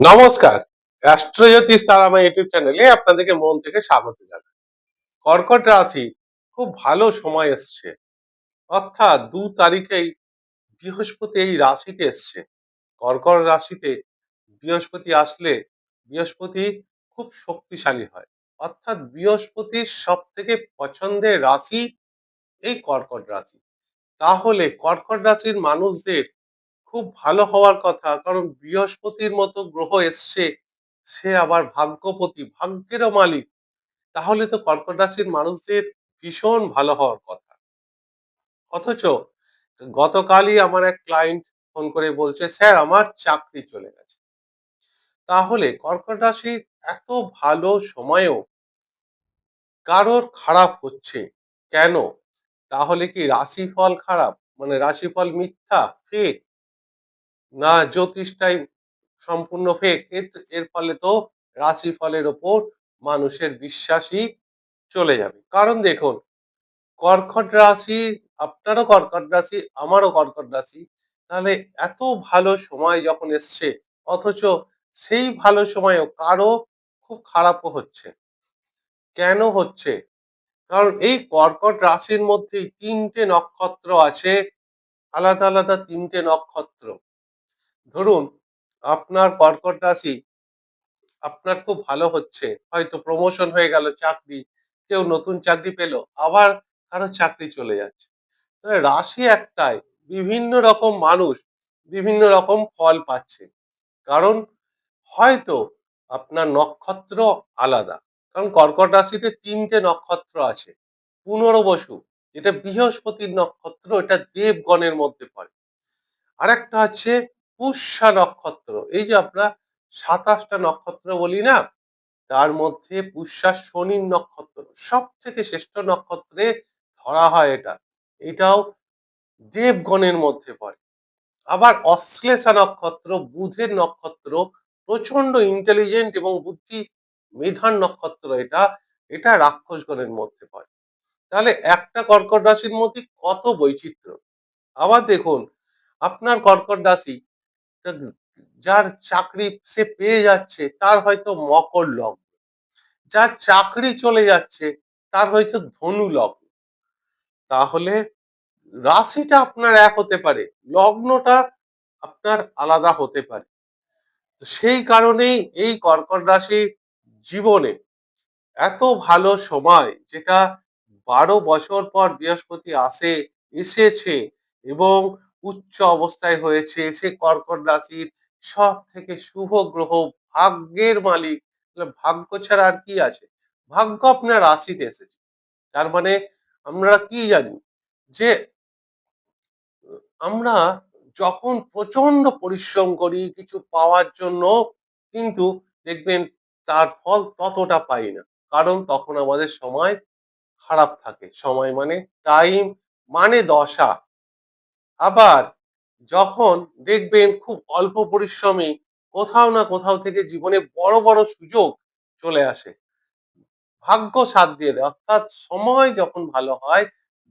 নমস্কার। অ্যাস্ট্রোজ্যোতিষ তারামা ইউটিউব চ্যানেলে আপনাদেরকে মন থেকে স্বাগত জানাই। কর্কট রাশি খুব ভালো সময় এসছে। অর্থাৎ ২ তারিখেই বৃহস্পতি এই রাশিতে এসছে। কর্কট রাশিতে বৃহস্পতি আসলে বৃহস্পতি খুব শক্তিশালী হয়। অর্থাৎ বৃহস্পতির সবথেকে পছন্দের রাশি এই কর্কট রাশি। তাহলে কর্কট রাশির মানুষদের খুব ভালো হওয়ার কথা, কারণ বৃহস্পতির মতো গ্রহ এসছে, সে আবার ভাগ্যপতি, ভাগ্যেরও মালিক। তাহলে তো কর্কট রাশির মানুষদের ভীষণ ভালো হওয়ার কথা। অথচ গতকালই আমার এক ক্লায়েন্ট ফোন করে বলছে, স্যার আমার চাকরি চলে গেছে। তাহলে কর্কট রাশির এত ভালো সময়েও কারোর খারাপ হচ্ছে কেন? তাহলে কি রাশিফল খারাপ, মানে রাশিফল মিথ্যা, ফেক, না জ্যোতিষটাই সম্পূর্ণ ফেক? এর ফলে তো রাশিফলের ওপর মানুষের বিশ্বাসই চলে যাবে। কারণ দেখুন, কর্কট রাশি, আপনারও কর্কট রাশি, আমারও কর্কট রাশি। তাহলে এত ভালো সময় যখন এসছে, অথচ সেই ভালো সময়েও কারো খুব খারাপও হচ্ছে। কেন হচ্ছে? কারণ এই কর্কট রাশির মধ্যেই ৩টে নক্ষত্র আছে, আলাদা আলাদা ৩টে নক্ষত্র। ধরুন, আপনার কর্কট রাশি, আপনার খুব ভালো হচ্ছে, হয়তো প্রমোশন হয়ে গেল, চাকরি, কেউ নতুন চাকরি পেল, আবার কারো চাকরি চলে যাচ্ছে। তাহলে রাশি একটাই, বিভিন্ন রকম মানুষ বিভিন্ন রকম ফল পাচ্ছে। কারণ হয়তো আপনার নক্ষত্র আলাদা। কারণ কর্কট রাশিতে ৩টে নক্ষত্র আছে। পুনর্বসু, যেটা বৃহস্পতির নক্ষত্র, এটা দেবগণের মধ্যে পড়ে। আরেকটা হচ্ছে পুষ্যা নক্ষত্র। এই যে আমরা ২৭টা নক্ষত্র বলি না, তার মধ্যে পুষ্যা শনির নক্ষত্র সবথেকে শ্রেষ্ঠ নক্ষত্রে ধরা হয় এটা। এটাও দেবগণের মধ্যে পড়ে। আবার অশ্লেষা নক্ষত্র বুধের নক্ষত্র, প্রচন্ড ইন্টেলিজেন্ট এবং বুদ্ধি মেধার নক্ষত্র এটা। এটা রাক্ষসগণের মধ্যে পড়ে। তাহলে একটা কর্কট রাশির মধ্যে কত বৈচিত্র্য। আবার দেখুন, আপনার কর্কট রাশি, যার চাকরি সে পেয়ে যাচ্ছে, তার হয়তো মকর লগ্ন। যার চাকরি চলে যাচ্ছে, তার হয়তো ধনু লগ্ন। তাহলে রাশিটা আপনার এক হতে পারে, লগ্নটা আপনার আলাদা হতে পারে। তো সেই কারণেই এই কর্কট রাশি জীবনে এত ভালো সময়, যেটা ১২ বছর পর বৃহস্পতি এসেছে এবং উচ্চ অবস্থায় হয়েছে, সে কর্কট রাশির সব থেকে শুভ গ্রহ, ভাগ্যের মালিক। তাহলে ভাগ্য ছাড়া আর কি আছে? ভাগ্য আপনার রাশিতে এসেছে। তার মানে আমরা কি জানি, যে আমরা যখন প্রচন্ড পরিশ্রম করি কিছু পাওয়ার জন্য, কিন্তু দেখবেন তার ফল ততটা পাই না। কারণ তখন আমাদের সময় খারাপ থাকে। সময় মানে টাইম, মানে দশা। আবার যখন দেখবেন খুব অল্প পরিশ্রমে কোথাও না কোথাও থেকে জীবনে বড় বড় সুযোগ চলে আসে, ভাগ্য সাথ দিয়ে দেয়। অর্থাৎ সময় যখন ভালো হয়,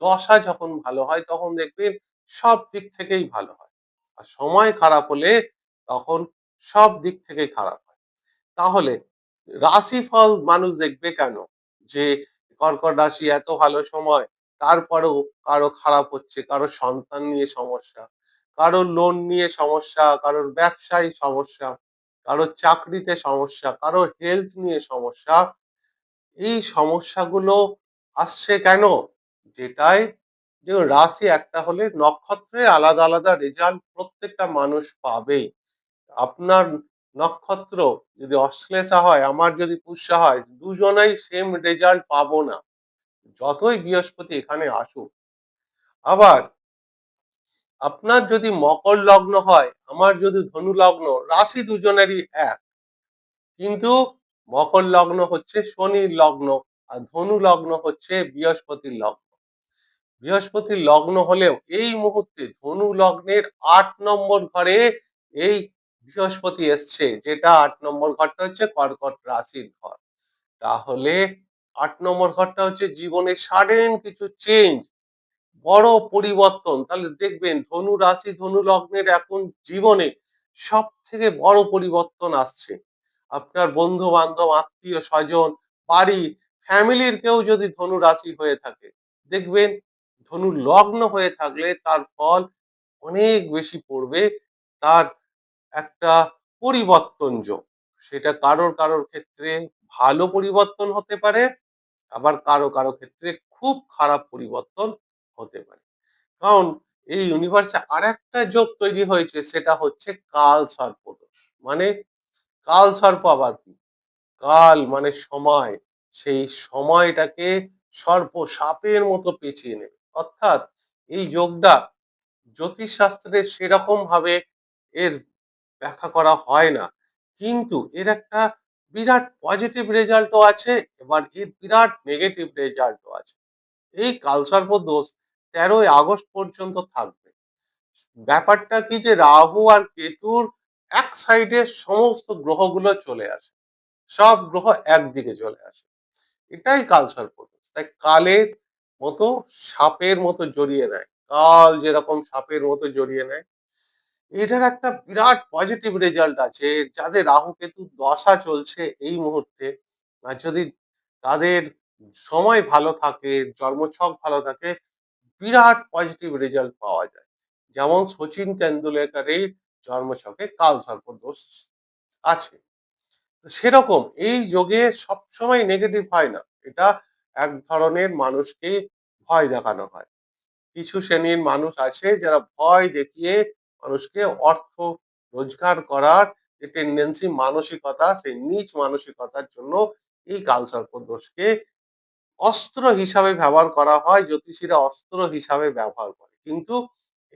দশা যখন ভালো হয়, তখন দেখবেন সব দিক থেকেই ভালো হয়। আর সময় খারাপ হলে তখন সব দিক থেকেই খারাপ হয়। তাহলে রাশিফল মানুষ দেখবে কেন? যে কর্কট রাশি এত ভালো সময়, তারপরেও কারো খারাপ হচ্ছে, কারো সন্তান নিয়ে সমস্যা, কারোর লোন নিয়ে সমস্যা, কারোর ব্যবসায় সমস্যা, কারোর চাকরিতে সমস্যা, কারোর হেলথ নিয়ে সমস্যা। এই সমস্যাগুলো আসছে কেন? যেটাই, যে রাশি একটা হলে নক্ষত্রে আলাদা আলাদা রেজাল্ট প্রত্যেকটা মানুষ পাবেই। আপনার নক্ষত্র যদি অশ্লেষা হয়, আমার যদি পুষ্যা হয়, দুজনাই সেম রেজাল্ট পাবো না, যতই বৃহস্পতি এখানে আসুক। আবার আপনার যদি মকর লগ্ন হয়, আমার যদি ধনু লগ্ন, রাশি দুজনেরই এক, কিন্তু মকর লগ্ন হচ্ছে শনির লগ্ন, আর ধনু লগ্ন হচ্ছে বৃহস্পতির লগ্ন। বৃহস্পতির লগ্ন হলেও এই মুহূর্তে ধনু লগ্নের ৮ নম্বর ঘরে এই বৃহস্পতি এসছে, যেটা ৮ নম্বর ঘরটা হচ্ছে কর্কট রাশির ঘর। তাহলে ৮ নম্বর ঘরটা হচ্ছে জীবনে সাডেন কিছু চেঞ্জ, বড় পরিবর্তন। তাহলে দেখবেন ধনু রাশি ধনু লগ্নের এখন জীবনে সবথেকে বড় পরিবর্তন আসছে। আপনার বন্ধু-বান্ধব, আত্মীয়-স্বজন, বাড়ি, ফ্যামিলির কেউ যদি ধনু রাশি হয়ে থাকে, দেখবেন ধনু লগ্ন হয়ে থাকলে তার ফল অনেক বেশি পড়বে। তার একটা পরিবর্তন যোগ। সেটা কারোর ক্ষেত্রে ভালো পরিবর্তন হতে পারে, আবার কারো ক্ষেত্রে খুব খারাপ পরিবর্তন হতে পারে। কারণ এই ইউনিভার্সে আরেকটা যোগ তৈরি হয়েছে, সেটা হচ্ছে কালসর্পদোষ। মানে কালসর্প আবার কি? কাল মানে সময়, সেই সময়টাকে সর্প সাপের মতো পেঁচিয়ে নেবে। অর্থাৎ এই যোগটা জ্যোতিষশাস্ত্রে সেরকম ভাবে এর ব্যাখ্যা করা হয় না, কিন্তু এর একটা বিরাট পজিটিভ রেজাল্টও আছে, এবার এর বিরাট নেগেটিভ রেজাল্টও আছে। এই কালসর্প দোষ 13ই আগস্ট পর্যন্ত থাকবে। ব্যাপারটা কি, যে রাহু আর কেতুর এক সাইডে সমস্ত গ্রহগুলো চলে আসে, সব গ্রহ একদিকে চলে আসে। এটাই কালসর্প দোষ। তাই কালের মতো সাপের মতো জড়িয়ে নেয়, কাল যেরকম সাপের মতো জড়িয়ে নেয়, এটার একটা বিরাট পজিটিভ রেজাল্ট আছে। যাদের রাহু কেতু দশা চলছে এই মুহূর্তে, আর যদি তাদের সময় ভালো থাকে, জন্মছক ভালো থাকে, বিরাট পজিটিভ রেজাল্ট পাওয়া যায়। যেমন সচিন তেন্ডুলকারের জন্মছকে কালসর্প দোষ আছে। সেরকম এই যোগে সবসময় নেগেটিভ হয় না। এটা এক ধরনের মানুষকে ভয় দেখানো হয়। কিছু শ্রেণীর মানুষ আছে যারা ভয় দেখিয়ে মানুষকে অর্থ রোজগার করার যে টেন্ডেন্সি, মানসিকতা, সেই নীচ মানসিকতার জন্য এই কালসর্প দোষকে অস্ত্র হিসাবে ব্যবহার করা হয়। জ্যোতিষীরা অস্ত্র হিসাবে ব্যবহার করে, কিন্তু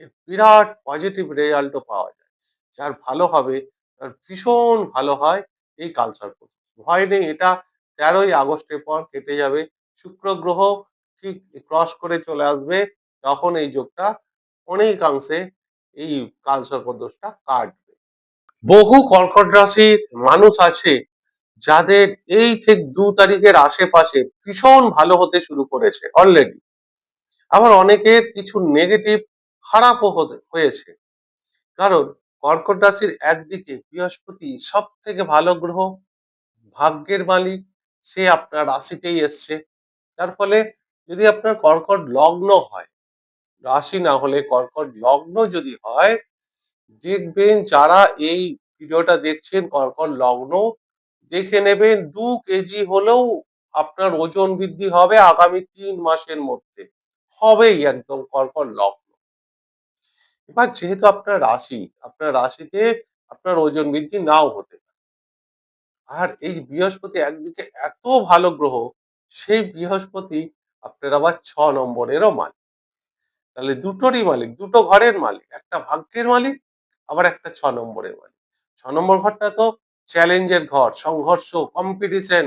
এর বিরাট পজিটিভ রেজাল্টও পাওয়া যায়। যার ভালো হবে তার ভীষণ ভালো হয় এই কালসর্প দোষ। ভয় নেই, এটা 13ই আগস্টের পর কেটে যাবে। শুক্র গ্রহ ঠিক ক্রস করে চলে আসবে, তখন এই যোগটা অনেকাংশে এই কালসর্প দোষটা কাটবে। বহু কর্কট রাশির মানুষ আছে যাদের এই ঠিক 2 তারিখের আশেপাশে ভীষণ ভালো হতে শুরু করেছে অলরেডি। আবার অনেকের কিছু নেগেটিভ খারাপও হয়েছে। কারণ কর্কট রাশির একদিকে বৃহস্পতি সব থেকে ভালো গ্রহ, ভাগ্যের মালিক, সে আপনার রাশিতেই এসছে। তার ফলে যদি আপনার কর্কট লগ্ন হয়, রাশি না হলে কর্কট লগ্ন যদি হয়, দেখবেন যারা এই ভিডিওটা দেখছেন কর্কট লগ্ন, দেখে নেবেন 2 কেজি হলেও আপনার ওজন বৃদ্ধি হবে আগামী 3 মাসের মধ্যে। হবেই একদম কর্কট লগ্ন। এবার যেহেতু আপনার রাশি, আপনার রাশিতে আপনার ওজন বৃদ্ধি নাও হতে পারে। আর এই বৃহস্পতি একদিকে এত ভালো গ্রহ, সেই বৃহস্পতি আপনার আবার 6 নম্বরেরও মালিক। তাহলে দুটোরই মালিক, দুটো ঘরের মালিক, একটা ভাগ্যের মালিক, আবার একটা 6 নম্বরের মালিক। 6 নম্বর ঘরটা তো চ্যালেঞ্জের ঘর, সংঘর্ষ, কম্পিটিশন।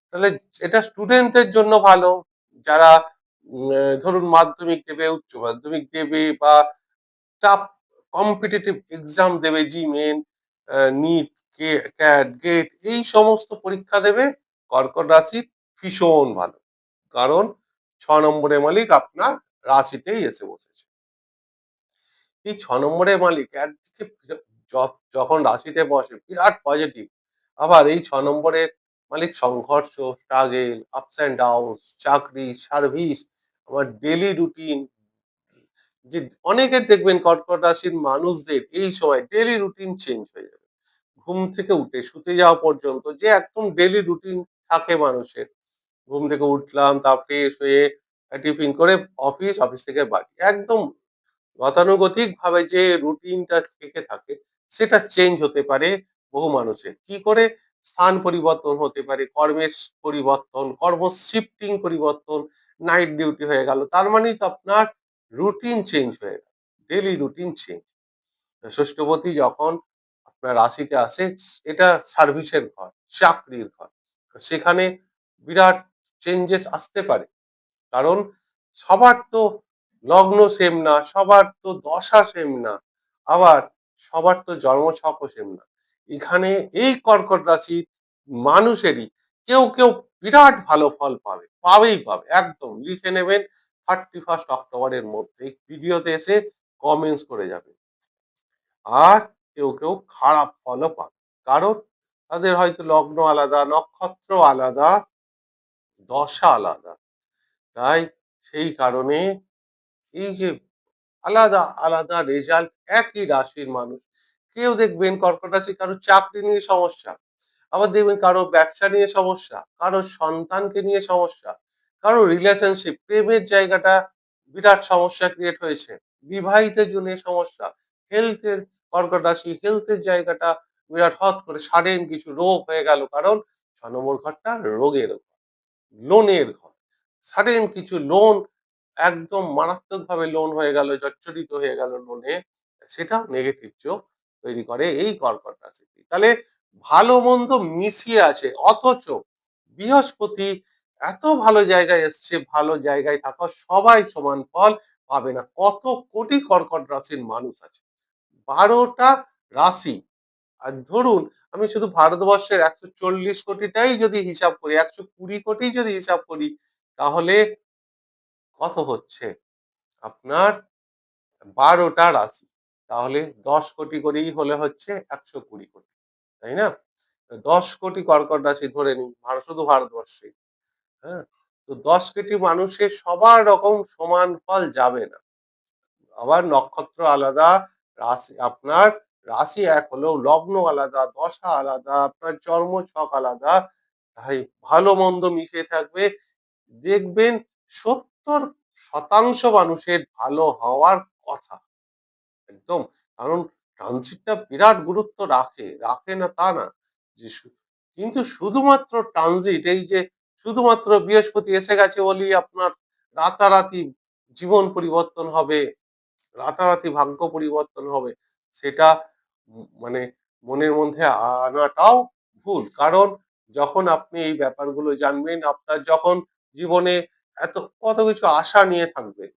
তাহলে এটা স্টুডেন্টদের জন্য ভালো, যারা ধরুন মাধ্যমিক দেবে, উচ্চ মাধ্যমিক দেবে, বা টাফ কম্পিটিটিভ এক্সাম দেবে, জি মেন, নিট, ক্যাট, গেট, এই সমস্ত পরীক্ষা দেবে, কর্কট রাশি ভীষণ ভালো। কারণ 6 নম্বরের মালিক আপনার রাশিতেই এসে বসেছে। এই 6 নম্বরের মালিক একদিকে যখন রাশিতে বসে বিরাট পজিটিভ, আবার এই 6 নম্বরের মালিক সংঘর্ষ, স্ট্রাগেল, আপস অ্যান্ড ডাউন, চাকরি, সার্ভিস, আমার ডেলি রুটিন। যে অনেকের দেখবেন কর্কট রাশির মানুষদের এই সময় ডেলি রুটিন চেঞ্জ হয়ে যাবে। ঘুম থেকে উঠে শুতে যাওয়া পর্যন্ত যে একদম ডেলি রুটিন থাকে মানুষের, ঘুম থেকে উঠলাম, তা ফ্রেশ হয়ে টিফিন করে অফিস, অফিস থেকে বাড়ি, একদম গতানুগতিক ভাবে যে রুটিনটা থেকে থাকে, সেটা চেঞ্জ হতে পারে বহু মানুষের। কি করে? স্থান পরিবর্তন হতে পারে, কর্মের পরিবর্তন, কর্ম শিফটিং পরিবর্তন, নাইট ডিউটি হয়ে গেল, তার মানেই তো আপনার রুটিন চেঞ্জ হয়ে গেল, ডেলি রুটিন চেঞ্জ। ষষ্ঠপতি যখন আপনার রাশিতে আসে, এটা সার্ভিসের ঘর, চাকরির ঘর, সেখানে বিরাট চেঞ্জেস আসতে পারে। কারণ সবার তো লগ্ন সেম না, সবার তো দশা সেম না, আবার সবার তো জন্মছকও সেম না। এখানে এই কর্কট রাশির মানুষেরই কেউ বিরাট ভালো ফল পাবে, পাবে, একদম লিখে নেবেন। 31 অক্টোবরের মধ্যে ভিডিওতে এসে কমেন্টস করে যাবে। আর কেউ কেউ খারাপ ফলও পাবে। কারণ তাদের হয়তো লগ্ন আলাদা, নক্ষত্র আলাদা, দশা আলাদা। তাই সেই কারণে এই যে আলাদা আলাদা রেজাল্ট, একই রাশির মানুষ, কেউ দেখবেন কর্কট রাশি কারো চাকরি নিয়ে সমস্যা, আবার দেখবেন কারো ব্যবসা নিয়ে সমস্যা, কারো সন্তানকে নিয়ে সমস্যা, কারো রিলেশনশিপ প্রেমের জায়গাটা বিরাট সমস্যা ক্রিয়েট হয়েছে, বিবাহিতের জন্য সমস্যা, হেলথের, কর্কট রাশি হেলথের জায়গাটা বিরাট, হট করে সাডেন কিছু রোগ হয়ে গেল, কারণ 6 নম্বর ঘরটা রোগের ঘর, লোনের ঘর। সাডেন কিছু লোন, একদম মারাত্মকভাবে লোন হয়ে গেল, জর্জরিত হয়ে গেল লোনে, সেটাও নেগেটিভ চোখ তৈরি করে এই কর্কট রাশিতে। তাহলে ভালো মন্দ মিশিয়ে আছে, অথচ বৃহস্পতি এত ভালো জায়গায় এসছে, ভালো জায়গায় থাকা সবাই সমান ফল পাবে না। কত কোটি কর্কট রাশির মানুষ আছে, 12টা রাশি। আর ধরুন আমি শুধু ভারতবর্ষের 140 কোটিটাই যদি হিসাব করি, 120 কোটি যদি হিসাব করি, তাহলে কত হচ্ছে আপনার 12টা রাশি। তাহলে 10 কোটি করেই হলে হচ্ছে 120 কোটি, তাই না? 10 কোটি কর্কট রাশি ধরে নিই শুধু ভারতবর্ষে। হ্যাঁ, তো 10 কোটি মানুষের সবার রকম সমান ফল যাবে না। আবার নক্ষত্র আলাদা, রাশি আপনার রাশি এক হলেও লগ্ন আলাদা, দশা আলাদা, আপনার জন্ম ছক আলাদা। তাই ভালো মন্দ মিশে থাকবে, দেখবেন 70% মানুষের ভালো হওয়ার কথা একদম। কারণ ট্রানজিটটা বিরাট গুরুত্ব রাখে, রাখে না তা না, যে কিন্তু শুধুমাত্র ট্রানজিট, এই যে শুধুমাত্র বৃহস্পতি এসে গেছে বলেই আপনার রাতারাতি জীবন পরিবর্তন হবে, রাতারাতি ভাগ্য পরিবর্তন হবে, সেটা মানে মনের মধ্যে আনাটাও ভুল। কারণ যখন আপনি এই ব্যাপারগুলো জানবেন, আপনার যখন জীবনে কত কিছু আশা নিয়ে থাকবেন,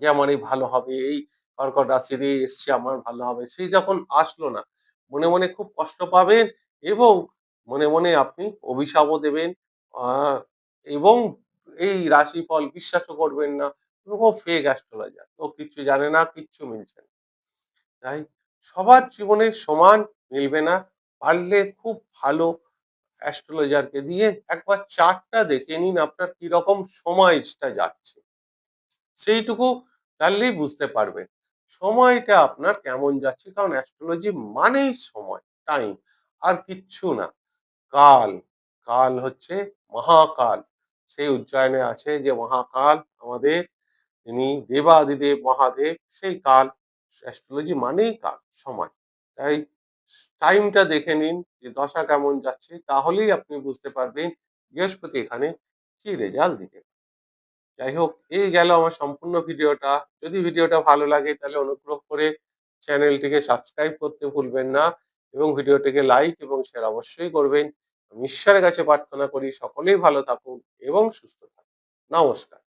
যে আমার এই ভালো হবে, এই কর্কট রাশির এই এসছে আমার ভালো হবে, সেই যখন আসলো না, মনে মনে খুব কষ্ট পাবেন, এবং মনে মনে আপনি অভিশাপও দেবেন, আহ এবং এই রাশিফল বিশ্বাসও করবেন না, ও ফেক অ্যাস্ট্রোলজার, ও কিচ্ছু জানে না, কিচ্ছু মিলছে না। তাই সবার জীবনে সমান মিলবে না। পারলে খুব ভালো অ্যাস্ট্রোলজারকে দিয়ে একবার চার্টটা দেখে নিন, আপনার কিরকম সময়টা যাচ্ছে, সেইটুকু জানলেই বুঝতে পারবেন সময়টা আপনার কেমন যাচ্ছে। কারণ অ্যাস্ট্রোলজি মানেই সময়, টাইম, আর কিচ্ছু না। কাল, কাল হচ্ছে মহাকাল। সেই উজ্জয়নে আছে যে মহাকাল আমাদের, তিনি দেবাদিদেব মহাদেব, সেই কাল। অ্যাস্ট্রোলজি মানেই কাল, সময়। তাই টাইমটা দেখে নিন যে দশা কেমন যাচ্ছে, তাহলেই আপনি বুঝতে পারবেন বৃহস্পতি এখানে কি রেজাল্ট দিতে। যাই হোক, এই গেল আমার সম্পূর্ণ ভিডিওটা। যদি ভিডিওটা ভালো লাগে তাহলে অনুগ্রহ করে চ্যানেলটিকে সাবস্ক্রাইব করতে ভুলবেন না, এবং ভিডিওটিকে লাইক এবং শেয়ার অবশ্যই করবেন। আমি ঈশ্বরের কাছে প্রার্থনা করি সকলেই ভালো থাকুন এবং সুস্থ থাকুন। নমস্কার।